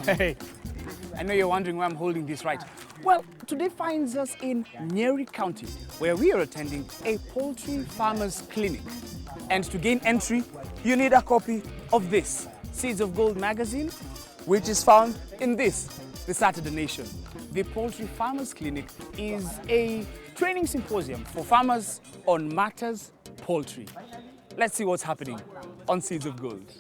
Hey, I know you're wondering why I'm holding this right. Well, today finds us in Nairobi County, where we are attending a poultry farmers clinic. And to gain entry, you need a copy of this Seeds of Gold magazine, which is found in this, the Saturday Nation. The Poultry Farmers Clinic is a training symposium for farmers on matters poultry. Let's see what's happening on Seeds of Gold.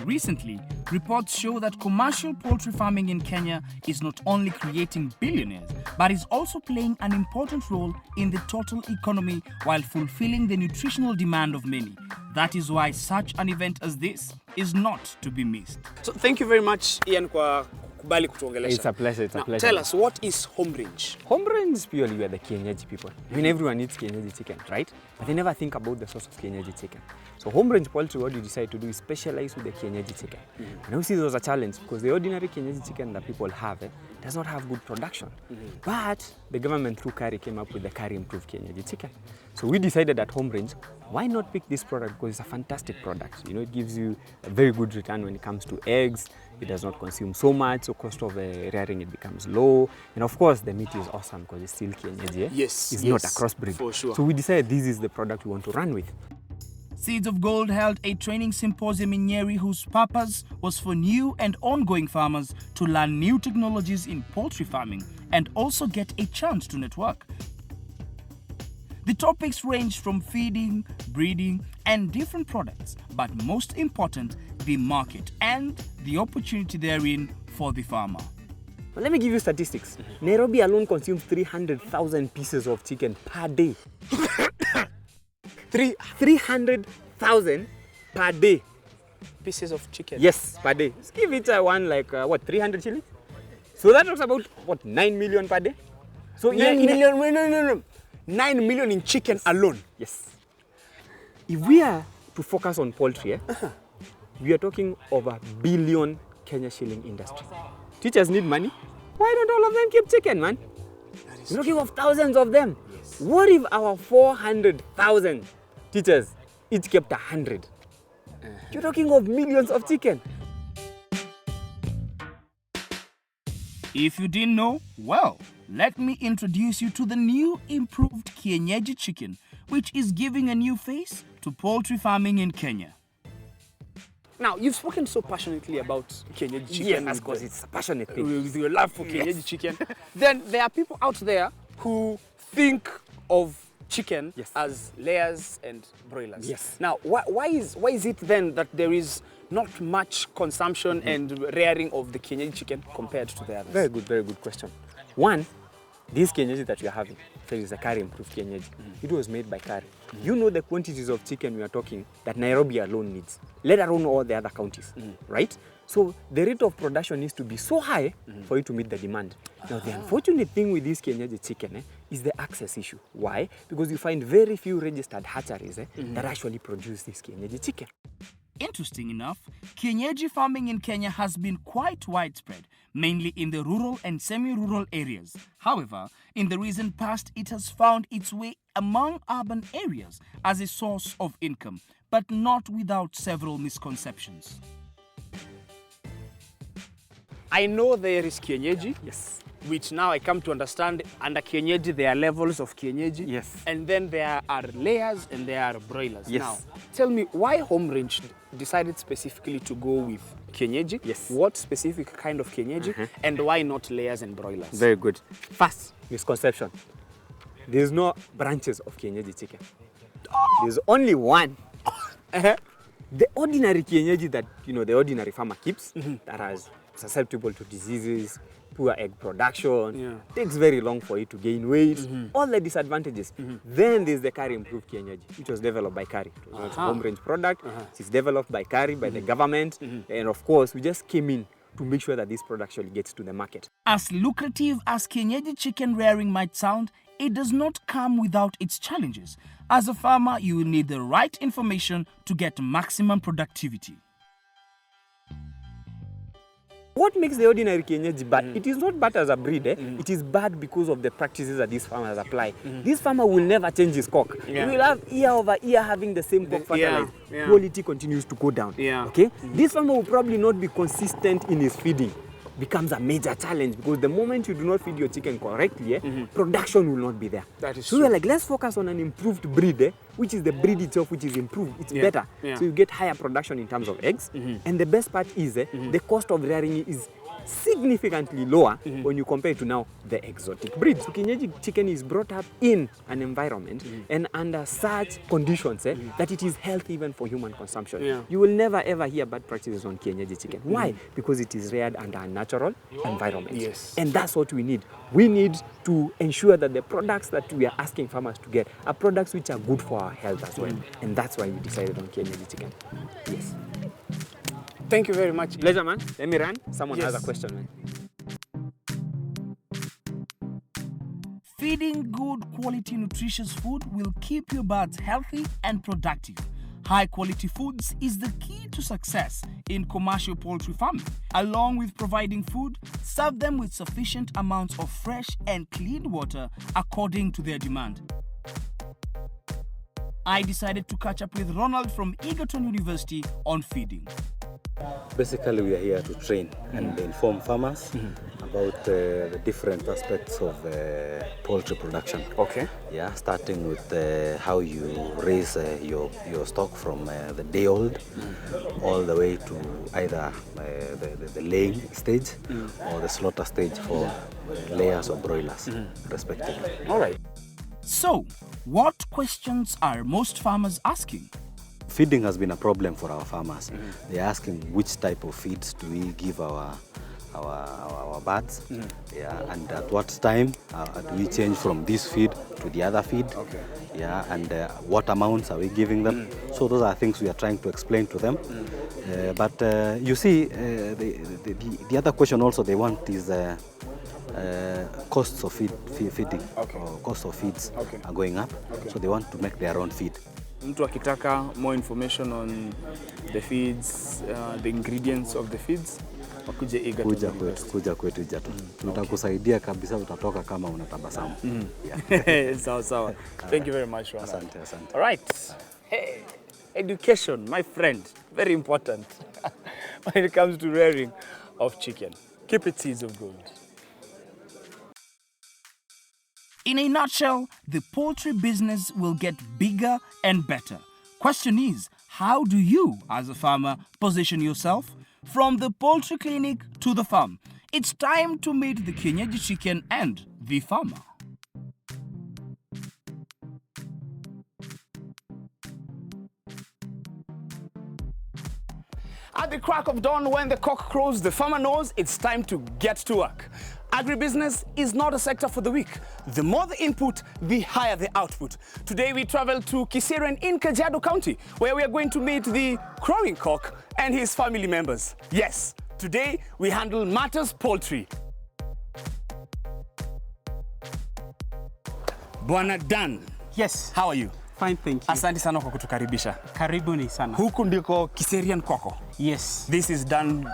Recently, reports show that commercial poultry farming in Kenya is not only creating billionaires, but is also playing an important role in the total economy while fulfilling the nutritional demand of many. That is why such an event as this is not to be missed. So thank you very much, Ian, kwa kukubali kutuongelesha. It's a pleasure, it's a pleasure. Tell us, what is home range? Home range is purely where the kienyeji people. I mean, everyone eats kienyeji chicken, right? But they never think about the source of kienyeji chicken. So home range poultry, what you decide to do is specialize with the kienyeji chicken. And obviously there was a challenge because the ordinary kienyeji chicken that people have does not have good production. But the government through Kari came up with the Kari improved kienyeji chicken. So we decided at home range, why not pick this product because it's a fantastic product. You know, it gives you a very good return when it comes to eggs. It does not consume so much, so cost of rearing it becomes low. And of course, the meat is awesome because it's still kienyeji. Yes, it's not a crossbreed. For sure. So we decided this is the product we want to run with. Seeds of Gold held a training symposium in Nyeri whose purpose was for new and ongoing farmers to learn new technologies in poultry farming and also get a chance to network. The topics ranged from feeding, breeding, and different products, but most important, the market and the opportunity therein for the farmer. Well, let me give you statistics. Nairobi alone consumes 300,000 pieces of chicken per day. 300,000 per day. Pieces of chicken? Yes, per day. Let's give it one like, 300 shillings? So that talks about, 9 million per day? So 9 million, no. 9 million in chicken alone? Yes. If we are to focus on poultry, we are talking of a billion Kenya shilling industry. Teachers need money. Why don't all of them keep chicken, man? We're talking of thousands of them. Yes. What if our 400,000 teachers each kept 100? You're talking of millions of chicken. If you didn't know, well, let me introduce you to the new improved kienyeji chicken, which is giving a new face to poultry farming in Kenya. Now, you've spoken so passionately about kienyeji chicken. Yes, of course, it's a passionate thing. With your love for kienyeji chicken. Then there are people out there who think of chicken as layers and broilers. Yes. Now, why is it then that there is not much consumption and rearing of the kienyeji chicken compared to the others? Very good question. One, this kienyeji that we are having, so is a Kari improved kienyeji. It was made by Kari. You know the quantities of chicken we are talking that Nairobi alone needs, let alone all the other counties, right? So the rate of production needs to be so high for it to meet the demand. Now the unfortunate thing with this kienyeji chicken is the access issue. Why? Because you find very few registered hatcheries that actually produce this kienyeji chicken. Interesting enough, kienyeji farming in Kenya has been quite widespread, mainly in the rural and semi-rural areas. However, in the recent past, it has found its way among urban areas as a source of income, but not without several misconceptions. I know there is kienyeji. Yes. Which now I come to understand, under kienyeji there are levels of kienyeji. Yes. And then there are layers and there are broilers. Yes. Now, tell me why Home Range decided specifically to go with kienyeji? Yes. What specific kind of kienyeji? And why not layers and broilers? Very good. First, misconception. There's no branches of kienyeji chicken. There's only one. The ordinary kienyeji that, the ordinary farmer keeps, that has susceptible to diseases, poor egg production, Yeah. takes very long for it to gain weight, all the disadvantages. Then there's the Kari Improved Kienyeji, which was developed by Kari. It was not a home range product. It's developed by Kari, by the government. And of course, we just came in to make sure that this product actually gets to the market. As lucrative as kienyeji chicken rearing might sound, it does not come without its challenges. As a farmer, you will need the right information to get maximum productivity. What makes the ordinary kienyeji bad? It is not bad as a breed. It is bad because of the practices that these farmers apply. This farmer will never change his cock. Yeah. He will have year over year having the same cock fertilized. yeah. Quality continues to go down. Yeah. Okay? This farmer will probably not be consistent in his feeding. Becomes a major challenge because the moment you do not feed your chicken correctly, production will not be there. That is so true. we're like, let's focus on an improved breed, which is the breed itself, which is improved. It's better. Yeah. So you get higher production in terms of eggs. And the best part is the cost of rearing is significantly lower when you compare it to now the exotic breeds. So kienyeji chicken is brought up in an environment and under such conditions that it is healthy even for human consumption. Yeah. You will never ever hear bad practices on kienyeji chicken. Why? Because it is reared under a natural environment. Yes. And that's what we need. We need to ensure that the products that we are asking farmers to get are products which are good for our health as well. And that's why we decided on kienyeji chicken. Yes. Thank you very much. Pleasure, man. Let me run. Someone Yes. has a question, man. Feeding good quality nutritious food will keep your birds healthy and productive. High quality foods is the key to success in commercial poultry farming. Along with providing food, serve them with sufficient amounts of fresh and clean water according to their demand. I decided to catch up with Ronald from Egerton University on feeding. Basically, we are here to train and inform farmers about the different aspects of poultry production. Okay. Yeah, starting with how you raise your stock from the day old all the way to either the laying stage or the slaughter stage for layers or broilers, respectively. All right. So, what questions are most farmers asking? Feeding has been a problem for our farmers. They're asking which type of feeds do we give our birds, yeah, and at what time do we change from this feed to the other feed, yeah, and what amounts are we giving them. So those are things we are trying to explain to them. But you see, the other question also they want is costs of feeding, or costs of feeds are going up, so they want to make their own feed. Mtu akitaka more information on the feeds, the ingredients of the feeds, wakuje Egerton University. Kuja kwetu Egerton. Tutakusaidia kabisa, utatoka kama unatabasamu. Sawa sawa. Thank you very much, Ronald. Asante, asante. All right. Hey, education, my friend, very important when it comes to rearing of chicken. Keep it seeds of gold. In a nutshell, the poultry business will get bigger and better. Question is, how do you, as a farmer, position yourself? From the poultry clinic to the farm, it's time to meet the kienyeji chicken and the farmer. At the crack of dawn, when the cock crows, the farmer knows it's time to get to work. Agribusiness is not a sector for the weak. The more the input, the higher the output. Today we travel to Kiserian in Kajiado County, where we are going to meet the crowing cock and his family members. Yes, today we handle matters poultry. Bwana Dan, Yes, how are you? fine, thank you. Asante sana kwa kutukaribisha. Karibuni sana. Huku ndiko Kiserian Koko. Yes, This is Dan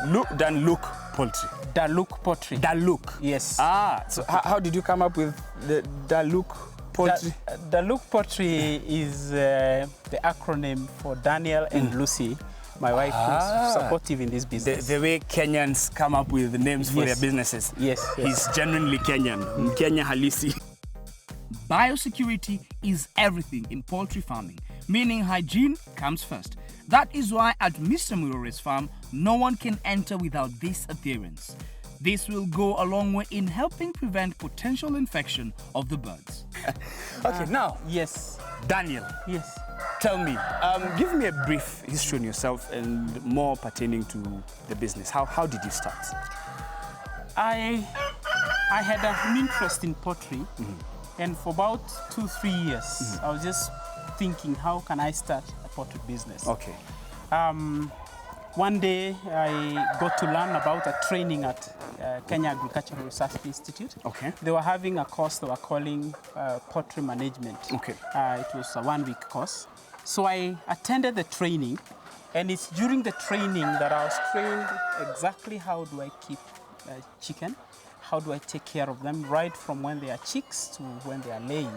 Luke Poultry. Daluk Poultry. Daluk. Yes. So how did you come up with the Daluk Poultry? Daluk Poultry is the acronym for Daniel and Lucy, my wife, who's supportive in this business. The way Kenyans come up with the names for Yes. their businesses. Yes, yes. He's genuinely Kenyan. Kenya halisi. Biosecurity is everything in poultry farming, meaning hygiene comes first. That is why at Mr. Murore's farm, no one can enter without this adherence. This will go a long way in helping prevent potential infection of the birds. Okay, now, Yes, Daniel, yes. Tell me, give me a brief history on yourself and more pertaining to the business. How did you start? I had an interest in poultry, and for about 2-3 years, I was just thinking, how can I start a poultry business? Okay. One day, I got to learn about a training at Kenya Agricultural Research Institute. Okay. They were having a course they were calling poultry management. Okay. It was a 1-week course. So I attended the training, and it's during the training that I was trained exactly how do I keep chicken, how do I take care of them right from when they are chicks to when they are laying.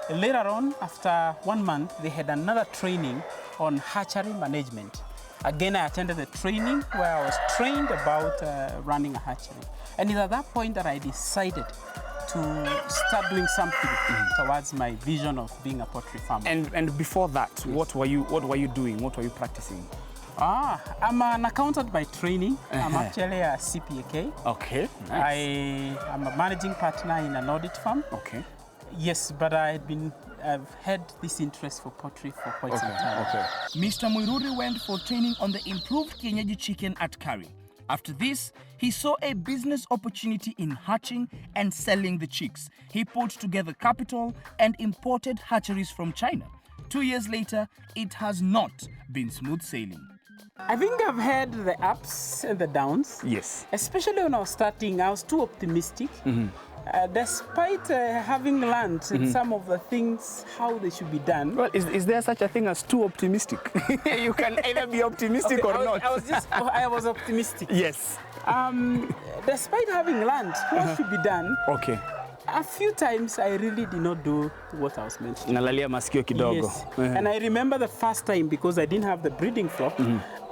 And later on, after 1 month, they had another training on hatchery management. Again, I attended the training where I was trained about running a hatchery. And it's at that point that I decided to start doing something towards my vision of being a poultry farmer. And before that, yes, what were you doing? What were you practicing? I'm an accountant by training. I'm actually a CPAK. Okay. Nice. I'm a managing partner in an audit firm. Okay. Yes, but I've had this interest for poultry for quite some time. Okay. Mr. Muiruri went for training on the improved kienyeji chicken at Kari. After this, he saw a business opportunity in hatching and selling the chicks. He put together capital and imported hatcheries from China. 2 years later, it has not been smooth sailing. I think I've had the ups and the downs. Yes. Especially when I was starting, I was too optimistic. Despite having learned some of the things, how they should be done. Well, is there such a thing as too optimistic? You can either be optimistic or not. I was optimistic. Yes. Despite having learned what should be done, okay, a few times I really did not do what I was meant to. Nalalia masikio kidogo. Yes. And I remember the first time, because I didn't have the breeding flock,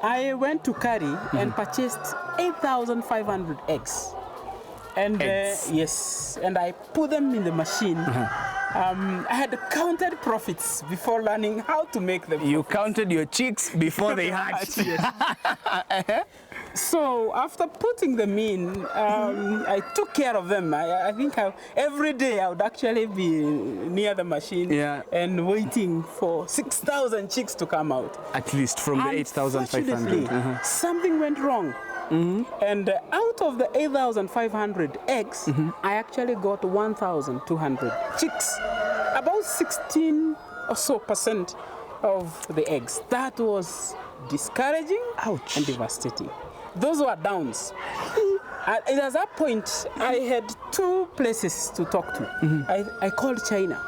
I went to Kari and purchased 8,500 eggs. And yes, and I put them in the machine. I had counted profits before learning how to make them. You counted your chicks before they hatched. So after putting them in, I took care of them. I think every day I would actually be near the machine and waiting for 6,000 chicks to come out. At least from the 8,500. Something went wrong. And out of the 8,500 eggs, I actually got 1,200 chicks. About 16% or so of the eggs. That was discouraging and devastating. Those were downs. And at that point, I had 2 places to talk to. I called China.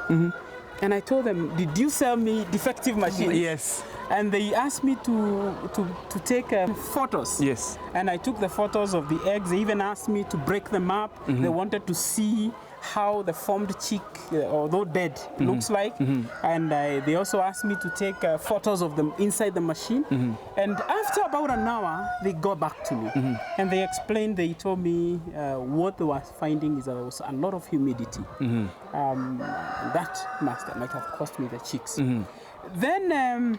And I told them, did you sell me defective machines? Yes. And they asked me to take photos. Yes. And I took the photos of the eggs. They even asked me to break them up. They wanted to see how the formed chick, although dead, looks like. And they also asked me to take photos of them inside the machine. And after about an hour, they got back to me. And they explained, they told me what they were finding is there was a lot of humidity. That might have cost me the chicks. Then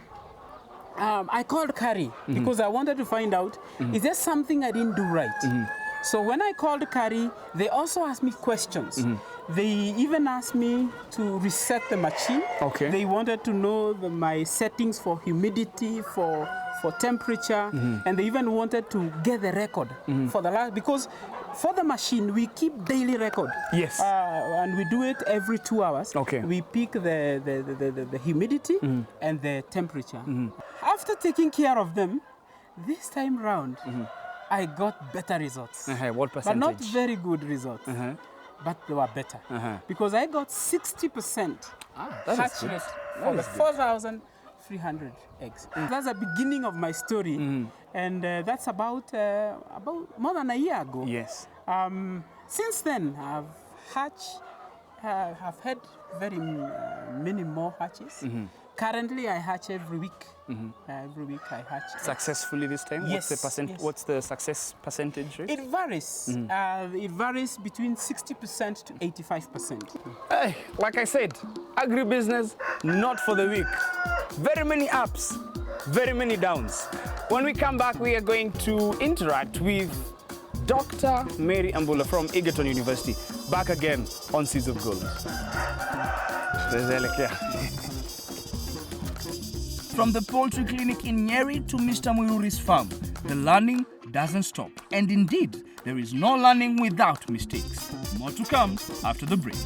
I called Kari because I wanted to find out, is there something I didn't do right? So when I called Kari, they also asked me questions. They even asked me to reset the machine. Okay. They wanted to know my settings for humidity, for temperature, and they even wanted to get the record for the last, because for the machine, we keep daily record. Yes. And we do it every 2 hours. Okay. We pick the humidity and the temperature. After taking care of them, this time round, I got better results. What percentage? But not very good results. But they were better. Because I got 60% hatch rate for the 4,300 eggs. That's the beginning of my story. And that's about more than a year ago. Yes. Since then, I've had very many more hatches. Currently, I hatch every week. Every week I hatch. Successfully this time? Yes. What's the success percentage rate? It varies. It varies between 60% to 85%. Hey, like I said, agribusiness, not for the weak. Very many ups, very many downs. When we come back, we are going to interact with Dr. Mary Ambula from Egerton University. Back again on Seeds of Gold. From the poultry clinic in Nyeri to Mr. Muyuri's farm, the learning doesn't stop. And indeed, there is no learning without mistakes. More to come after the break.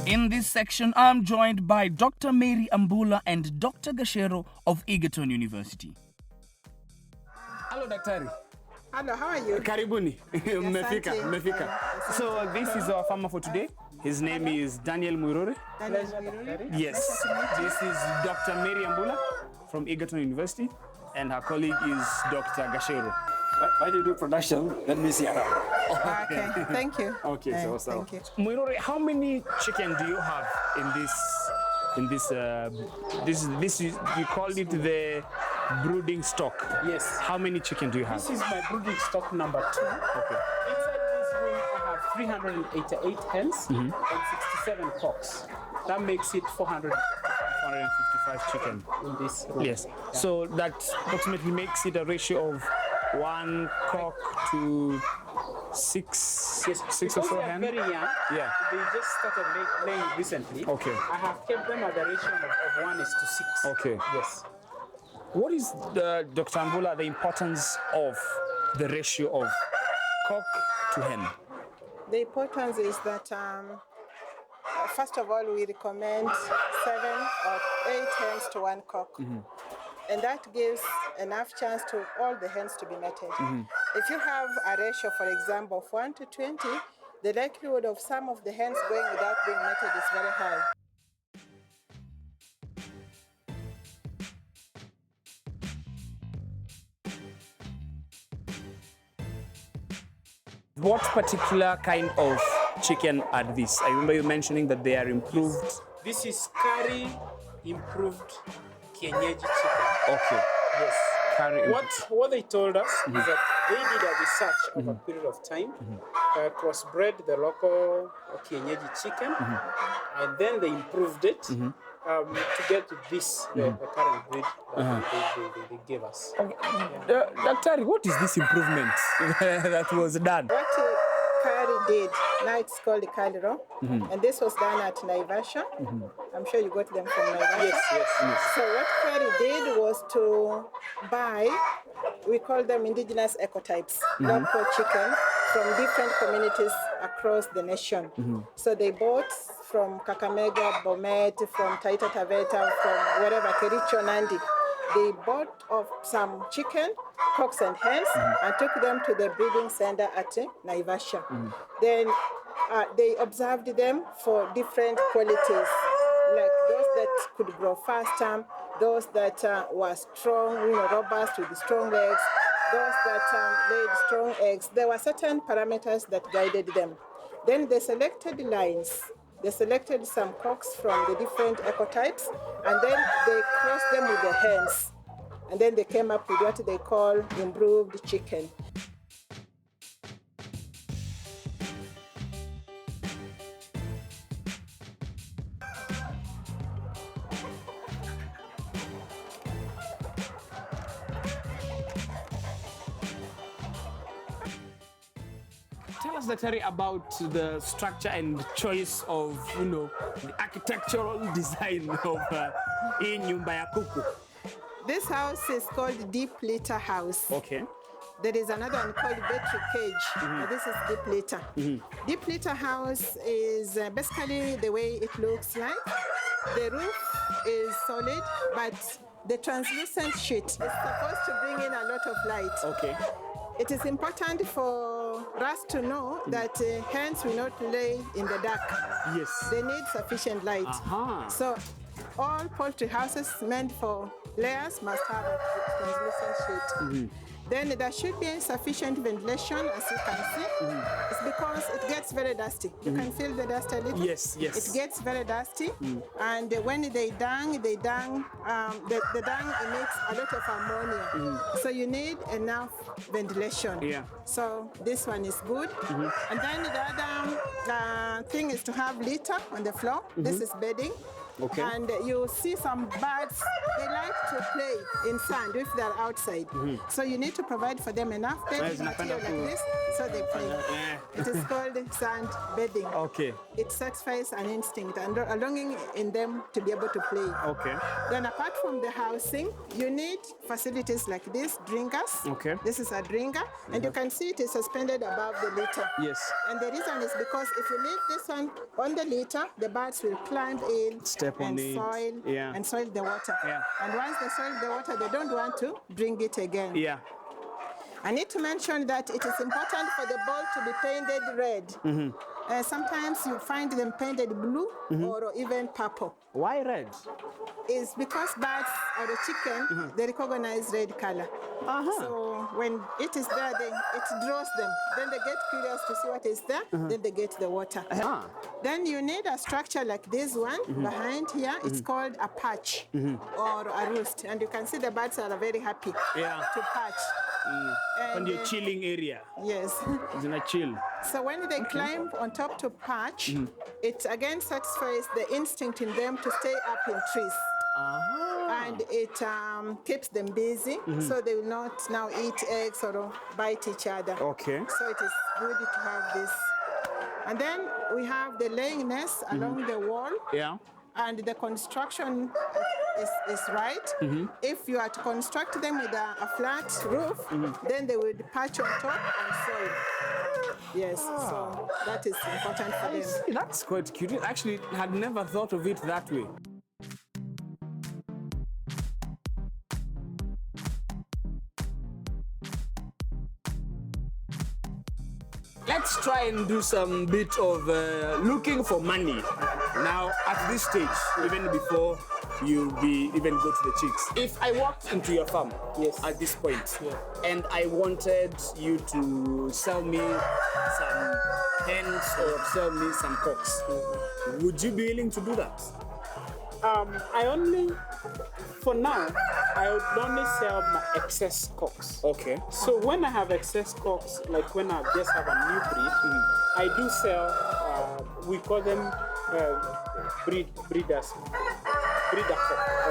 In this section, I'm joined by Dr. Mary Ambula and Dr. Gashero of Egerton University. Hello, Daktari. Hello, how are you? Karibuni. Mmefika, Asante. mmefika. So this is our farmer for today. His name is Daniel Muirore. Yes. This is Dr. Mary Ambula from Egerton University, and her colleague is Dr. Gashero. Why do you do production? Let me see around. Okay, thank you. Okay, so Thank you. Muirore, how many chicken do you have this you call it the brooding stock? Yes. How many chicken do you have? This is my brooding stock number 2. Okay. Inside this room, I have 388 hens and 67 cocks. That makes it 455 chicken. in this room. Yes. So that approximately makes it a ratio of 1 cock to 6 or Because so they are hen. very young. Yeah. They just started laying recently. Okay. I have kept them at the ratio of 1:6. Okay. Yes. What is Dr. Ambula, the importance of the ratio of cock to hen? The importance is that, first of all, we recommend 7 or 8 hens to 1 cock. And that gives enough chance to all the hens to be mated. If you have a ratio, for example, of 1 to 20, the likelihood of some of the hens going without being mated is very high. What particular kind of chicken are these? I remember you mentioning that they are improved. This is curry improved kienyeji chicken. Okay. Yes. Curry. What they told us is that they did a research over a period of time, crossbred the local kienyeji chicken, and then they improved it to get to this, the current breed that they gave us. Daktari, what is this improvement that was done? What curry did, now it's called Kaliro, and this was done at Naivasha. I'm sure you got them from Naivasha. Yes. So what curry did was to buy, we call them indigenous ecotypes, local chicken from different communities across the nation. So they bought from Kakamega, Bomet, from Taita Taveta, from wherever, Kericho, Nandi. They bought of some chicken, cocks and hens, and took them to the breeding center at Naivasha. Then they observed them for different qualities, like those that could grow faster, those that were strong, robust with strong legs, those that laid strong eggs. There were certain parameters that guided them. Then they selected lines. They selected some cocks from the different ecotypes, and then they crossed them with the hens. And then they came up with what they call improved chicken. Tell us, Daktari, about the structure and choice of, the architectural design of hii nyumba ya kuku. This house is called deep litter house. Okay. There is another one called battery cage. But this is deep litter. Deep litter house is basically the way it looks like. The roof is solid, but the translucent sheet is supposed to bring in a lot of light. Okay. It is important for us to know that hens will not lay in the dark. Yes. They need sufficient light. So all poultry houses meant for layers must have a translucent sheet. Then there should be sufficient ventilation, as you can see. It's because it gets very dusty. You can feel the dust a little. Yes, yes. It gets very dusty, and when they dung, the dung emits a lot of ammonia. So you need enough ventilation. Yeah. So this one is good. And then the other thing is to have litter on the floor. This is bedding. Okay. And you see some birds, they like to play in sand if they're outside. So you need to provide for them enough bedding material like this, so they play. It is called sand bedding. Okay. It satisfies an instinct and a longing in them to be able to play. Okay. Then apart from the housing, you need facilities like this, drinkers. Okay. This is a drinker, and you can see it is suspended above the litter. Yes. And the reason is because if you leave this one on the litter, the birds will climb in, Step on and it. soil Yeah. and soil the water. Yeah. And once they soil the water, they don't want to drink it again. Yeah. I need to mention that it is important for the bowl to be painted red. Sometimes you find them painted blue or even purple. Why red? It's because birds or the chicken, they recognize red color. So when it is there, it draws them. Then they get curious to see what is there. Then they get the water. Then you need a structure like this one behind here. It's called a perch or a roost. And you can see the birds are very happy to perch. On your chilling area. Yes. It's in a chill. So when they climb on top to perch, it again satisfies the instinct in them to stay up in trees. And it keeps them busy, so they will not now eat eggs or bite each other. Okay. So it is good to have this. And then we have the laying nest along the wall. Yeah. And the construction is right. If you are to construct them with a flat roof, then they will patch on top and soil. Yes, so that is important for them. That's quite cute. I actually had never thought of it that way. Let's try and do some bit of looking for money. Now, at this stage, even before you even go to the chicks. If I walked into your farm at this point and I wanted you to sell me some hens or sell me some cocks, would you be willing to do that? For now, I would only sell my excess cocks. Okay. So when I have excess cocks, like when I just have a new breed, I do sell, we call them breeder cock.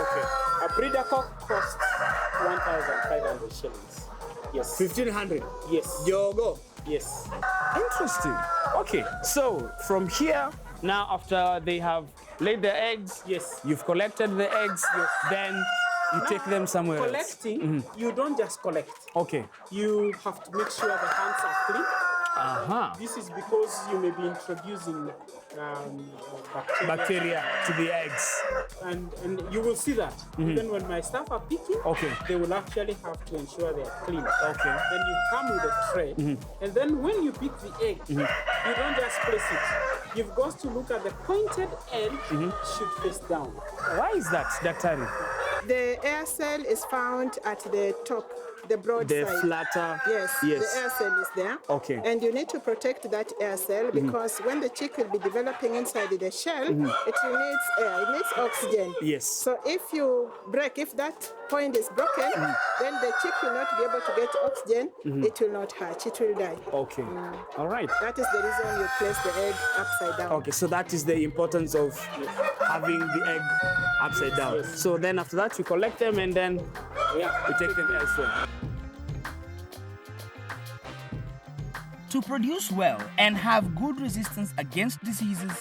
Okay. A breeder cock costs 1,500 shillings. Yes. 1,500? Yes. Yogo? Yes. Interesting. Okay, so from here, now after they have laid their eggs, you've collected the eggs, then you take them somewhere else. Collecting, you don't just collect. Okay. You have to make sure the hands are clean. This is because you may be introducing bacteria to the eggs. And you will see that. Even when my staff are picking, they will actually have to ensure they are clean. Okay. Then you come with a tray, and then when you pick the egg, you don't just place it. You've got to look at the pointed end should face down. Why is that, Daktari? The air cell is found at the top, the broad The side. flatter. Yes, the air cell is there. Okay. And you need to protect that air cell because when the chick will be developing inside the shell, it needs air, it needs oxygen. Yes. So if you break, if that point is broken, then the chick will not be able to get oxygen, it will not hatch, it will die. Okay. All right. That is the reason you place the egg upside down. Okay, so that is the importance of having the egg upside down. So then after that, you collect them and then you take them elsewhere. To produce well and have good resistance against diseases,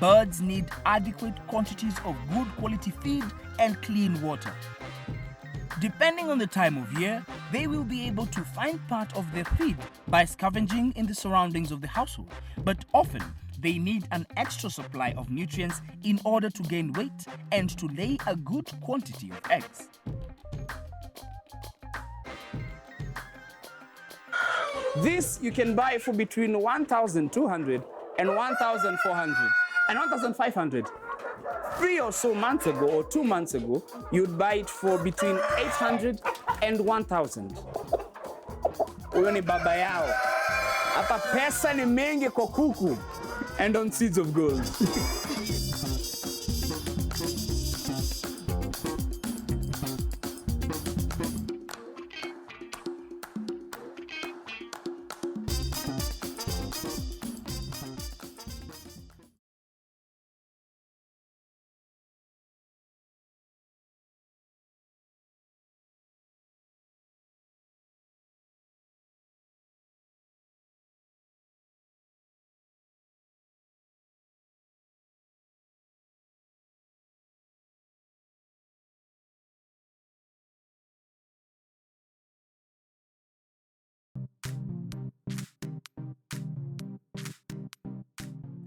birds need adequate quantities of good quality feed and clean water. Depending on the time of year, they will be able to find part of their feed by scavenging in the surroundings of the household, but often they need an extra supply of nutrients in order to gain weight and to lay a good quantity of eggs. This you can buy for between 1,200 and 1,400 and 1,500. 3 or so months ago or 2 months ago, you'd buy it for between 800 and 1,000. Huyo ni baba yao. Hapa pesa ni mengi kwa kuku and on seeds of gold.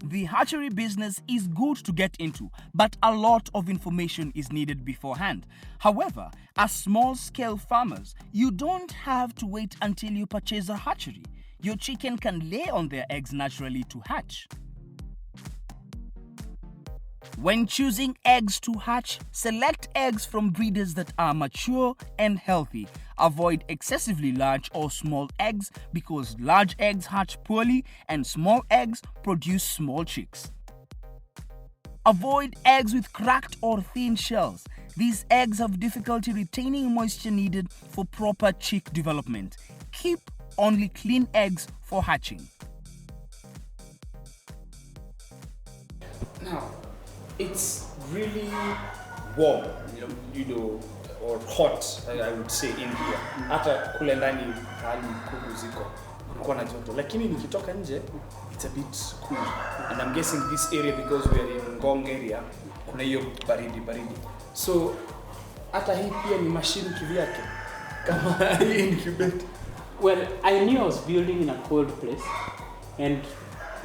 The hatchery business is good to get into, but a lot of information is needed beforehand. However, as small-scale farmers, you don't have to wait until you purchase a hatchery. Your chicken can lay on their eggs naturally to hatch. When choosing eggs to hatch, select eggs from breeders that are mature and healthy. Avoid excessively large or small eggs because large eggs hatch poorly and small eggs produce small chicks. Avoid eggs with cracked or thin shells. These eggs have difficulty retaining moisture needed for proper chick development. Keep only clean eggs for hatching. Now, it's really warm, or hot, I would say, in here. Hata kule ndani hali kuku ziko kulikuwa na joto, lakini nikitoka nje it's a bit cool. And I'm guessing this area, because we are in Ngong area, kuna hiyo baridi. So hata hii pia ni machine kivyake kama hii incubate. Well, I knew I was building in a cold place, and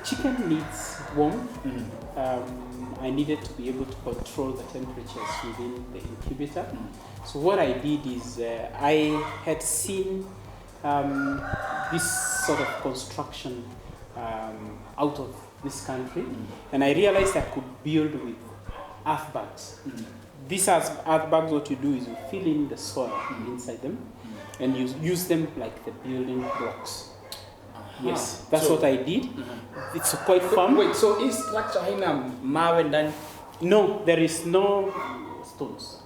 chicken needs warmth. I needed to be able to control the temperatures within the incubator. So what I did is I had seen this sort of construction out of this country, and I realized I could build with earth bags. These earth bags, what you do is you fill in the soil inside them, and you use them like the building blocks. Yes, that's what I did. It's quite firm. Wait, so is structure haina mawe ndani? No, there is no stones.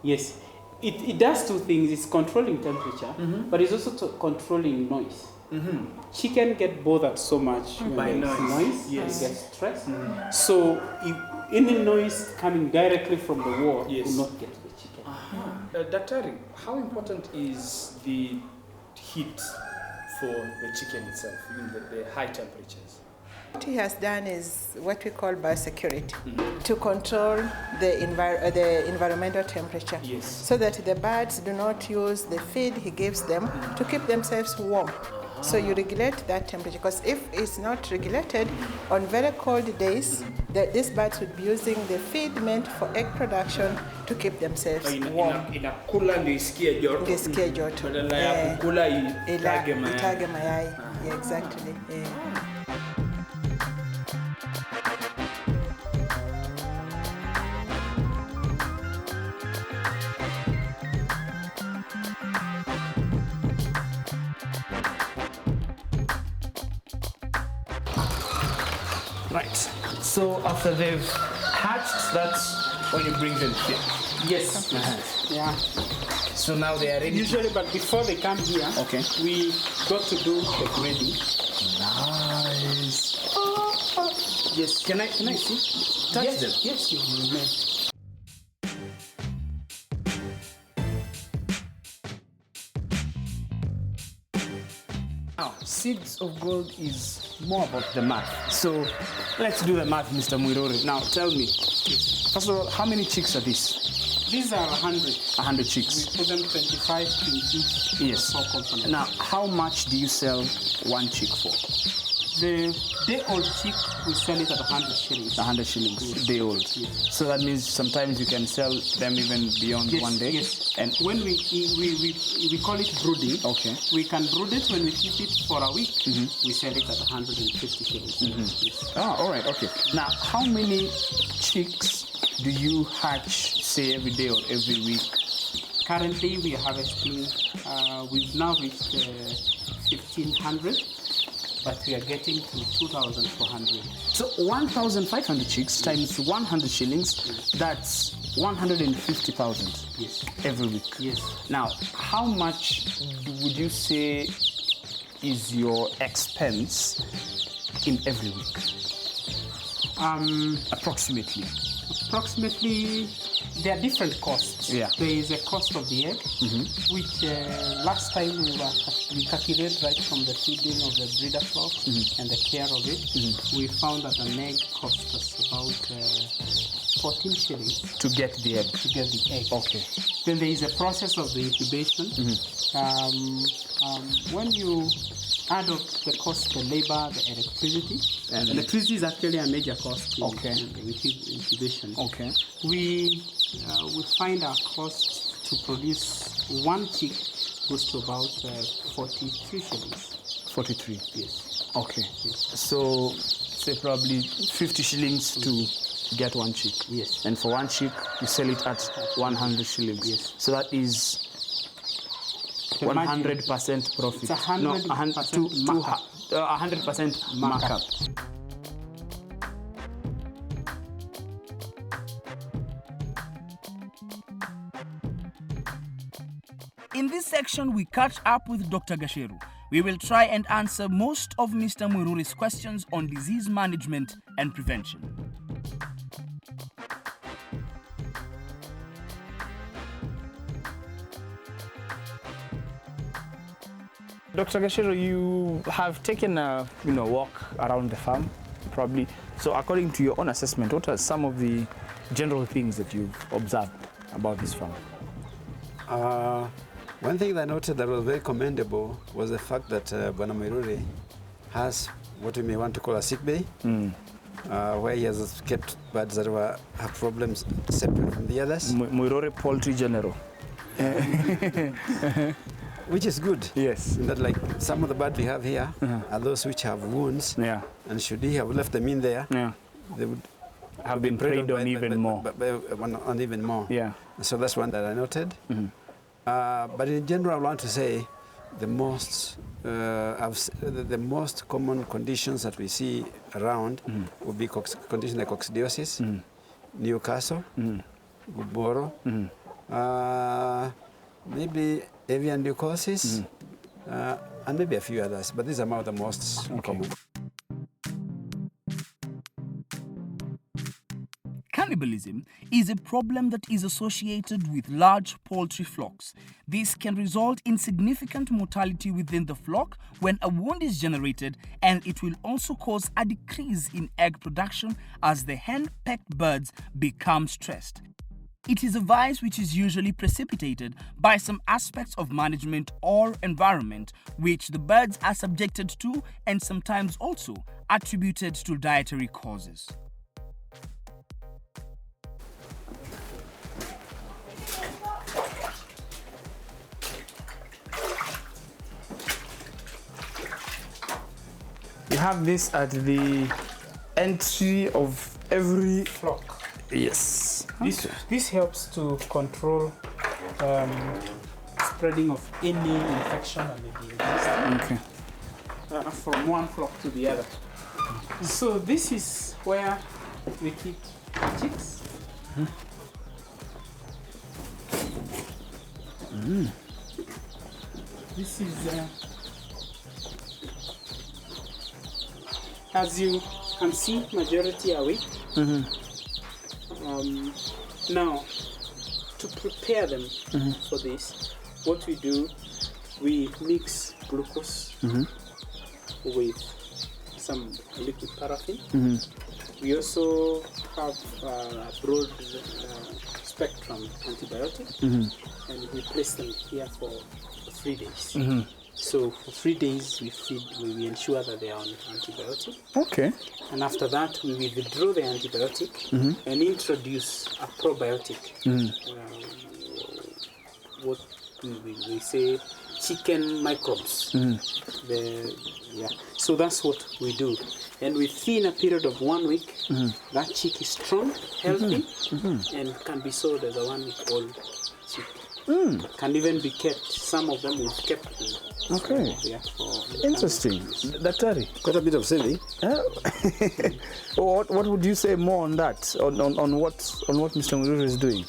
Yes, it does two things. It's controlling temperature, but it's also controlling noise. Chicken get bothered so much by when there's noise. Yes. They get stressed. So if any noise coming directly from the wall will not get the chicken. Daktari, how important is the heat for the chicken itself, the high temperatures? What he has done is what we call biosecurity, to control the environmental temperature, so that the birds do not use the feed he gives them to keep themselves warm. So you regulate that temperature, because if it's not regulated, on very cold days, these birds would be using the feed meant for egg production to keep themselves warm. Inakula ndio isikie joto. Isikie joto. Badala ya kukula itage mayai. Itage mayai. Yeah, exactly. Yeah. Right. So after they've hatched, that's when you bring them here. Yes. Yeah. So now they are ready. Usually, but before they come here, we got to do the grading. Nice. Yes. Can I see? Touch them. Yes, you may. Now, Seeds of Gold is more about the math. So let's do the math, Mr. Muirori. Now tell me, first of all, how many chicks are these? These are 100. 100 chicks. We put them 25 in each. Yes. 4 components. Now, how much do you sell one chick for? The day-old chick, we sell it at 100 shillings. 100 shillings, Yes. day old. Yes. So that means sometimes you can sell them even beyond one day? Yes. And when we call it brooding, we can brood it. When we keep it for a week, we sell it at 150 shillings. Yes. Oh, all right, okay. Now, how many chicks do you hatch, say, every day or every week? Currently, we are harvesting. We've now reached 1,500, but we are getting to 2,400. So 1,500 chicks times 100 shillings, that's 150,000 Yes. every week. Yes. Now, how much would you say is your expense in every week? Approximately. Approximately, there are different costs. Yeah. There is a cost of the egg, which last time we calculated right from the feeding of the breeder flock and the care of it. We found that an egg cost us about 14 shillings To get the egg. to get the egg. Okay. Then there is a process of the incubation. When you add up the cost, the labor, the electricity, And- electricity is actually a major cost in, Okay. in the incubation. Okay. We find our cost to produce one chick goes to about 43 shillings. 43. Yes. Okay. Yes. So, say probably 50 shillings to get one chick. Yes. And for one chick, you sell it at 100 shillings. Yes. So that is 100% profit. It's 100% markup. 100% markup. In this section, we catch up with Dr. Gasheru. We will try and answer most of Mr. Mwiruri's questions on disease management and prevention. Dr. Gasheru, you have taken a walk around the farm, probably. So according to your own assessment, what are some of the general things that you've observed about this farm? One thing that I noted that was very commendable was the fact that Bwana Mwiruri has what we may want to call a sick bay, where he has kept birds that have problems separate from the others, Mwiruri Poultry General. which is good. Yes. That like some of the birds we have here are those which have wounds, Yeah. and should he have left them in there, Yeah. they would Have been preyed on even more. on even more. Yeah. So that's one that I noted. But in general, I want to say the most the most common conditions that we see around would be conditions like coccidiosis, Newcastle, Buboro, maybe avian leukosis, and maybe a few others. But these are among the most common. Cannibalism is a problem that is associated with large poultry flocks. This can result in significant mortality within the flock when a wound is generated, and it will also cause a decrease in egg production as the hen-pecked birds become stressed. It is a vice which is usually precipitated by some aspects of management or environment which the birds are subjected to, and sometimes also attributed to dietary causes. You have this at the entry of every Flock. Yes. This helps to control spreading of any infection that may be existing Okay. from one flock to the other. So this is where we keep chicks. This is, as you can see, majority are weak. Now, to prepare them for this, what we do, we mix glucose with some liquid paraffin. We also have a broad spectrum antibiotic, and we place them here for 3 days. So for 3 days, we ensure that they are on antibiotic. Okay. And after that, we will withdraw the antibiotic and introduce a probiotic. What we say, chicken microbes. So that's what we do. And within a period of 1 week, that chick is strong, healthy, and can be sold as a 1 week old chick. Can even be kept. Some of them we've kept them. Okay. Yeah, Interesting. Daktari, Quite a bit of saving. what would you say more on that? On what Mr. Mururu is doing?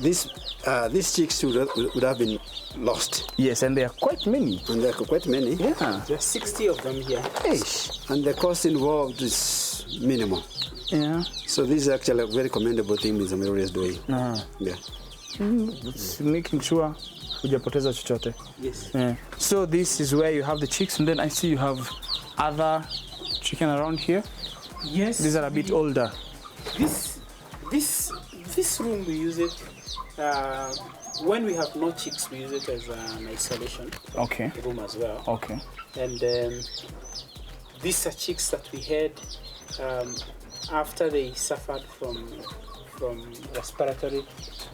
These chicks would have been lost. Yes, and there are quite many. And there are quite many. Yeah. There are 60 of them here. Eish. And the cost involved is minimal. Yeah. So this is actually a very commendable thing Mr. Mururu is doing. Yeah. It's making sure hujapoteza chochote. Yes. Yeah. So this is where you have the chicks, and then I see you have other chicken around here. Yes. These are a bit older. This room we use it when we have no chicks. We use it as an isolation room as well. Okay. And these are chicks that we had after they suffered from respiratory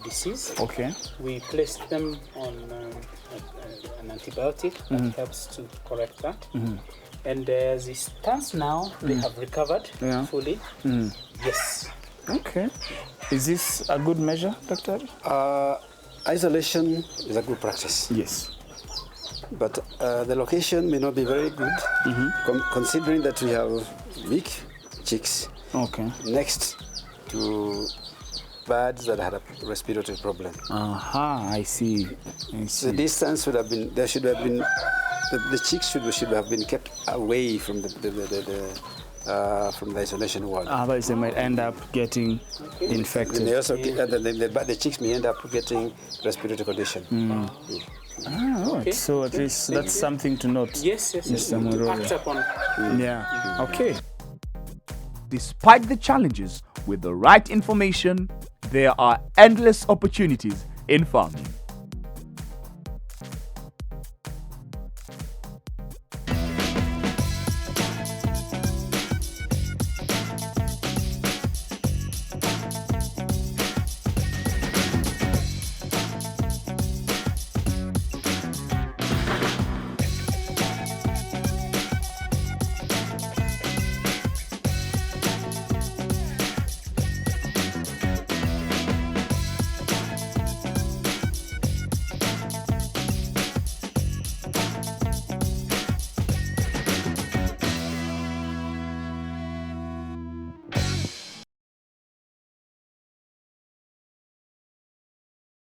disease. Okay. We placed them on an antibiotic that helps to correct that. And as it stands now, they have recovered fully. Yes. Okay. Is this a good measure, Doctor? Isolation is a good practice. Yes. But the location may not be very good, considering that we have weak chicks next to birds that had a respiratory problem. I see. The distance would have been, there should have been, the chicks should have been kept away from the isolation ward. Otherwise they might end up getting infected. And they also the chicks may end up getting respiratory condition. Right. So at least that's something to note. Yes. Mr. Mururu. Act upon. Yeah. Okay. Despite the challenges, with the right information, there are endless opportunities in farming.